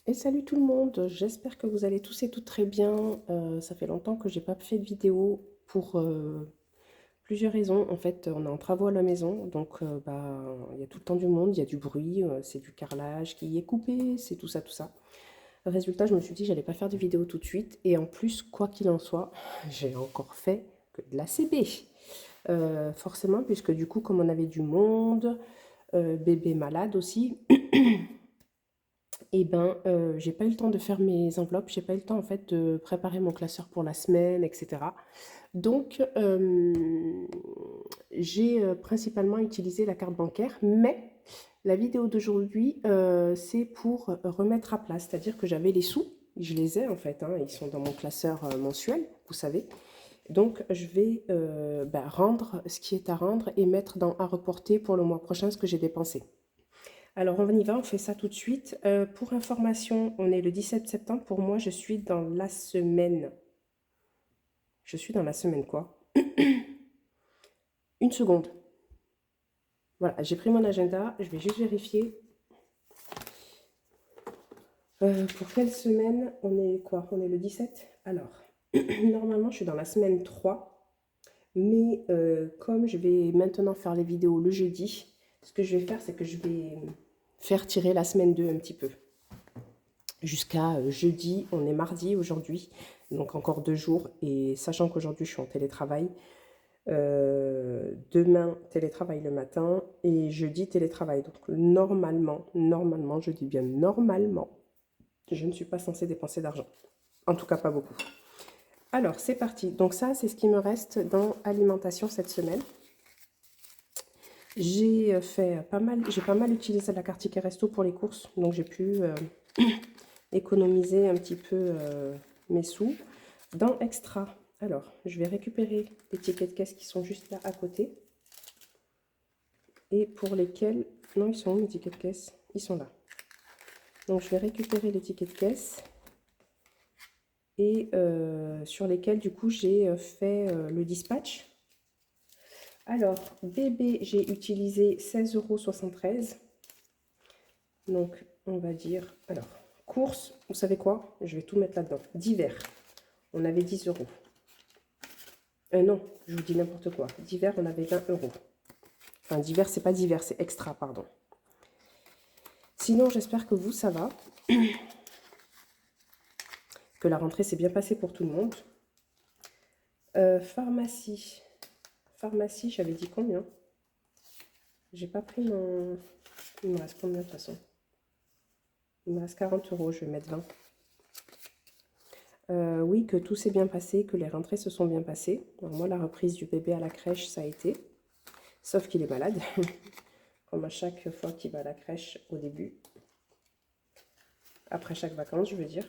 Et salut tout le monde, j'espère que vous allez tous et toutes très bien. Ça fait longtemps que j'ai pas fait de vidéo pour plusieurs raisons. En fait, on est en travaux à la maison, donc il y a tout le temps du monde, il y a du bruit, c'est du carrelage qui est coupé, c'est tout ça, tout ça. Résultat, je me suis dit j'allais pas faire de vidéo tout de suite. Et en plus, quoi qu'il en soit, j'ai encore fait que de la CB. Forcément, puisque du coup, comme on avait du monde, bébé malade aussi. Et ben, j'ai pas eu le temps de faire mes enveloppes, j'ai pas eu le temps en fait de préparer mon classeur pour la semaine, etc. Donc, j'ai principalement utilisé la carte bancaire, mais la vidéo d'aujourd'hui, c'est pour remettre à plat, c'est-à-dire que j'avais les sous, je les ai en fait, hein, ils sont dans mon classeur mensuel, vous savez. Donc, je vais rendre ce qui est à rendre et mettre dans à reporter pour le mois prochain ce que j'ai dépensé. Alors, on y va, on fait ça tout de suite. Pour information, on est le 17 septembre. Pour moi, je suis dans la semaine. Je suis dans la semaine quoi? Une seconde. Voilà, j'ai pris mon agenda. Je vais juste vérifier. Pour quelle semaine? On est quoi? On est le 17. Alors, normalement, je suis dans la semaine 3. Mais comme je vais maintenant faire les vidéos le jeudi, ce que je vais faire, c'est que je vais faire tirer la semaine 2 un petit peu. Jusqu'à jeudi, on est mardi aujourd'hui, donc encore 2 jours. Et sachant qu'aujourd'hui, je suis en télétravail, demain, télétravail le matin et jeudi, télétravail. Donc normalement, je dis bien normalement, je ne suis pas censée dépenser d'argent. En tout cas, pas beaucoup. Alors, c'est parti. Donc ça, c'est ce qui me reste dans alimentation cette semaine. J'ai pas mal utilisé la carte Ticket Resto pour les courses, donc j'ai pu économiser un petit peu mes sous. Dans Extra, alors, je vais récupérer les tickets de caisse qui sont juste là à côté. Et pour lesquels... Non, ils sont où mes tickets de caisse? Ils sont là. Donc, je vais récupérer les tickets de caisse. Et sur lesquels, du coup, j'ai fait le dispatch. Alors, bébé, j'ai utilisé 16,73 €. Donc, on va dire... Alors, courses, vous savez quoi? Je vais tout mettre là-dedans. Divers, on avait 10 €. Non, je vous dis n'importe quoi. Divers, on avait 20 €. Enfin, divers, c'est pas divers, c'est extra, pardon. Sinon, j'espère que vous, ça va. Que la rentrée s'est bien passée pour tout le monde. Pharmacie. Pharmacie, j'avais dit combien? J'ai pas pris mon... Il me reste combien de toute façon? Il me reste 40 €, je vais mettre 20. Oui, que tout s'est bien passé, que les rentrées se sont bien passées. Alors moi, la reprise du bébé à la crèche, ça a été. Sauf qu'il est malade, comme à chaque fois qu'il va à la crèche au début. Après chaque vacances, je veux dire.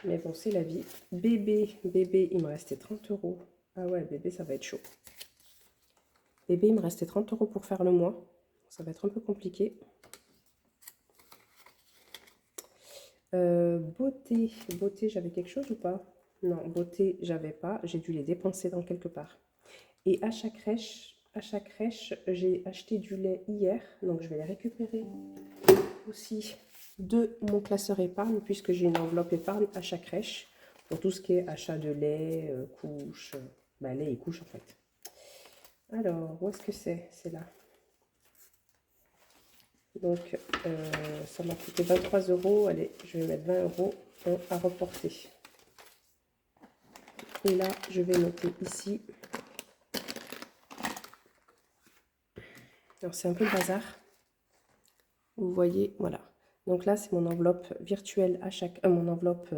Mais bon, c'est la vie. Bébé, il me restait 30 €. Ah ouais, bébé, ça va être chaud. Bébé, il me restait 30 € pour faire le mois. Ça va être un peu compliqué. Beauté, j'avais quelque chose ou pas? Non, beauté, j'avais pas. J'ai dû les dépenser dans quelque part. Et à chaque crèche, j'ai acheté du lait hier. Donc, je vais les récupérer aussi de mon classeur épargne, puisque j'ai une enveloppe épargne à chaque crèche pour tout ce qui est achat de lait, couches, lait et couches en fait. Alors, où est-ce que c'est? C'est là. Donc, ça m'a coûté 23 €. Allez, je vais mettre 20 € à reporter. Et là, je vais noter ici. Alors, c'est un peu le bazar. Vous voyez, voilà. Donc là, c'est mon enveloppe virtuelle à chaque... mon enveloppe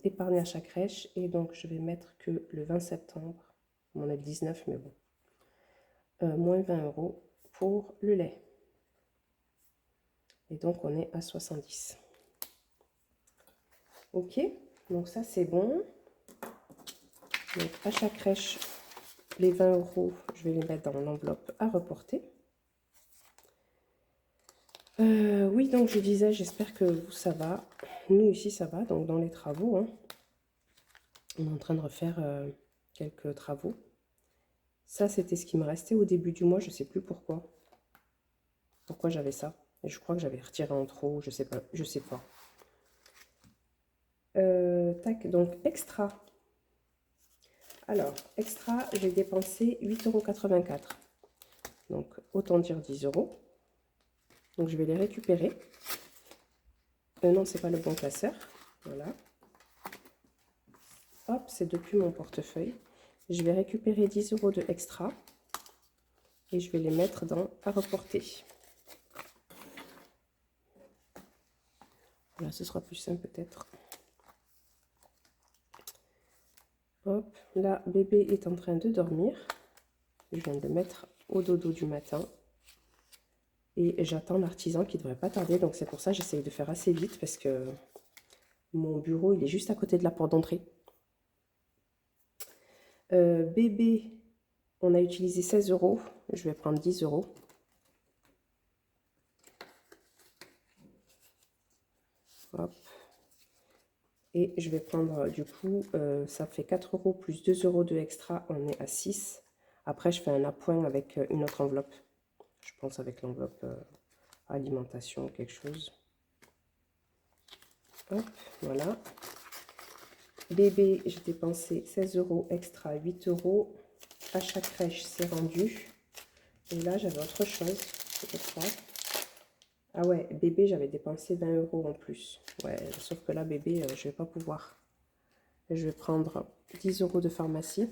épargnée à chaque crèche. Et donc, je vais mettre que le 20 septembre. On est le 19, mais bon. Moins 20 € pour le lait. Et donc, on est à 70. Ok, donc ça, c'est bon. Donc, à chaque crèche, les 20 €, je vais les mettre dans mon enveloppe à reporter. Oui, donc je disais, j'espère que vous, ça va. Nous, ici, ça va. Donc, dans les travaux, hein, on est en train de refaire quelques travaux. Ça, c'était ce qui me restait au début du mois. Je ne sais plus pourquoi. Pourquoi j'avais ça. Et je crois que j'avais retiré en trop, je sais pas, je sais pas. Tac, donc extra. Alors, extra, j'ai dépensé 8,84 €. Donc, autant dire 10 €. Donc, je vais les récupérer. Non, c'est pas le bon classeur. Voilà. Hop, c'est depuis mon portefeuille. Je vais récupérer 10 € de extra. Et je vais les mettre dans à reporter. Voilà, ce sera plus simple peut-être. Hop, là, bébé est en train de dormir. Je viens de le mettre au dodo du matin. Et j'attends l'artisan qui ne devrait pas tarder. Donc c'est pour ça que j'essaye de faire assez vite parce que mon bureau, il est juste à côté de la porte d'entrée. Bébé, on a utilisé 16 €. Je vais prendre 10 €. Hop. Et je vais prendre, du coup, ça fait 4 € plus 2 € de extra. On est à 6. Après, je fais un appoint avec une autre enveloppe. Je pense avec l'enveloppe alimentation, quelque chose. Hop, voilà. Bébé, j'ai dépensé 16 € extra, 8 €. Achat crèche, c'est rendu. Et là, j'avais autre chose, je crois. Ah ouais, bébé, j'avais dépensé 20 € en plus. Ouais, sauf que là, bébé, je vais pas pouvoir. Je vais prendre 10 € de pharmacie.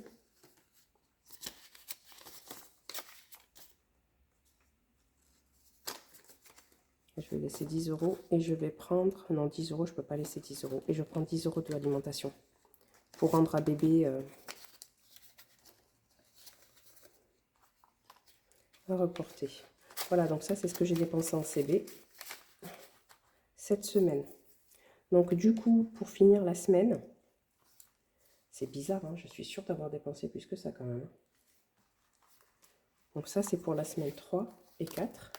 Je vais laisser 10 € et je vais prendre... Non, 10 €, je peux pas laisser 10 €. Et je prends 10 € de l'alimentation pour rendre à bébé à reporter. Voilà, donc ça, c'est ce que j'ai dépensé en CB cette semaine. Donc, du coup, pour finir la semaine, c'est bizarre, hein, je suis sûre d'avoir dépensé plus que ça quand même. Donc ça, c'est pour la semaine 3 et 4.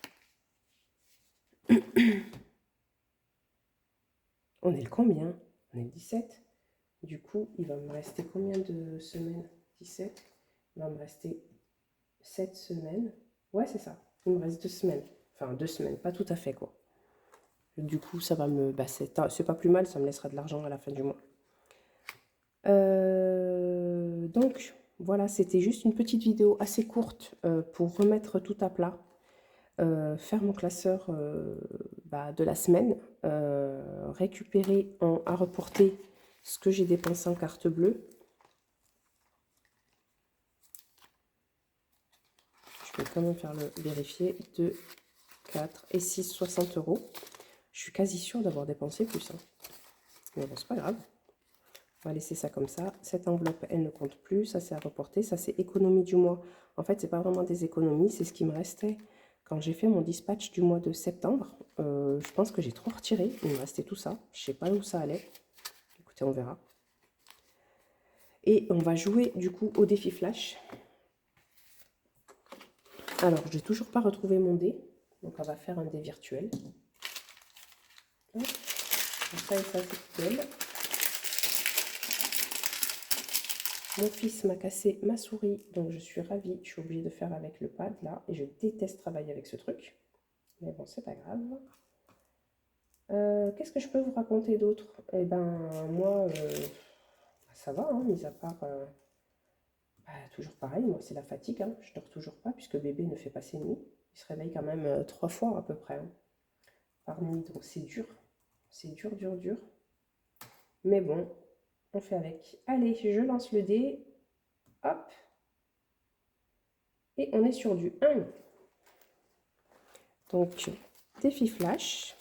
On est le combien? On est le 17. Du coup, il va me rester combien de semaines? 17. Il va me rester 7 semaines. Ouais, c'est ça. Il me reste 2 semaines. Enfin, 2 semaines, pas tout à fait, quoi. Du coup, ça va me... Bah, c'est pas plus mal, ça me laissera de l'argent à la fin du mois. Donc, voilà, c'était juste une petite vidéo assez courte pour remettre tout à plat. Faire mon classeur de la semaine, récupérer à reporter ce que j'ai dépensé en carte bleue. Je vais quand même faire le vérifier. 2, 4 et 6, 60 €. Je suis quasi sûre d'avoir dépensé plus. Hein. Mais bon, c'est pas grave. On va laisser ça comme ça. Cette enveloppe, elle ne compte plus. Ça, c'est à reporter. Ça, c'est économie du mois. En fait, c'est pas vraiment des économies. C'est ce qui me restait quand j'ai fait mon dispatch du mois de septembre. Je pense que j'ai trop retiré. Il me restait tout ça. Je sais pas où ça allait. Écoutez, on verra. Et on va jouer du coup au défi flash. Alors, je n'ai toujours pas retrouvé mon dé. Donc, on va faire un dé virtuel. Hop. Ça et ça, c'est nickel. Mon fils m'a cassé ma souris, donc je suis ravie. Je suis obligée de faire avec le pad, là. Et je déteste travailler avec ce truc. Mais bon, c'est pas grave. Qu'est-ce que je peux vous raconter d'autre? Eh ben, moi, ça va, hein, mis à part... toujours pareil, moi, c'est la fatigue. Hein. Je dors toujours pas, puisque bébé ne fait pas ses nuits. Il se réveille quand même 3 fois à peu près hein, par nuit. Donc c'est dur. C'est dur, dur, dur. Mais bon, on fait avec. Allez, je lance le dé. Hop. Et on est sur du 1. Donc, défi flash.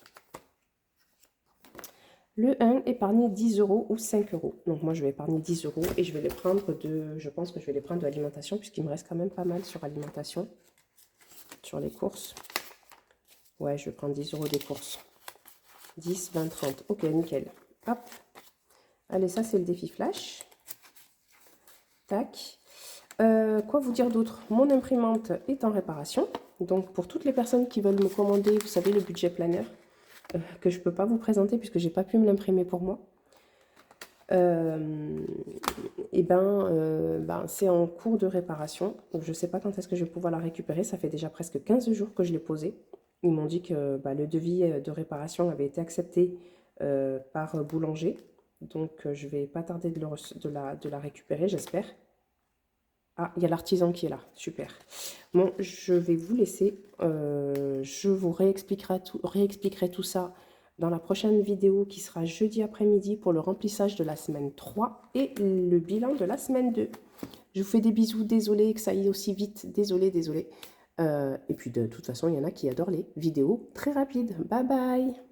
Le 1, épargner 10 € ou 5 €. Donc moi, je vais épargner 10 € et je vais les prendre de... Je pense que je vais les prendre de l'alimentation puisqu'il me reste quand même pas mal sur alimentation. Sur les courses. Ouais, je vais prendre 10 € des courses. 10, 20, 30. Ok, nickel. Hop. Allez, ça, c'est le défi flash. Tac. Quoi vous dire d'autre? Mon imprimante est en réparation. Donc, pour toutes les personnes qui veulent me commander, vous savez, le budget planner, que je ne peux pas vous présenter puisque je n'ai pas pu me l'imprimer pour moi. C'est en cours de réparation. Donc, je ne sais pas quand est-ce que je vais pouvoir la récupérer. Ça fait déjà presque 15 jours que je l'ai posée. Ils m'ont dit que bah, le devis de réparation avait été accepté par Boulanger. Donc, je vais pas tarder de la récupérer, j'espère. Ah, il y a l'artisan qui est là. Super. Bon, je vais vous laisser. Je vous réexpliquerai tout ça dans la prochaine vidéo qui sera jeudi après-midi pour le remplissage de la semaine 3 et le bilan de la semaine 2. Je vous fais des bisous. Désolée que ça aille aussi vite. Désolée, désolée. Et puis, de toute façon, il y en a qui adorent les vidéos très rapides. Bye bye!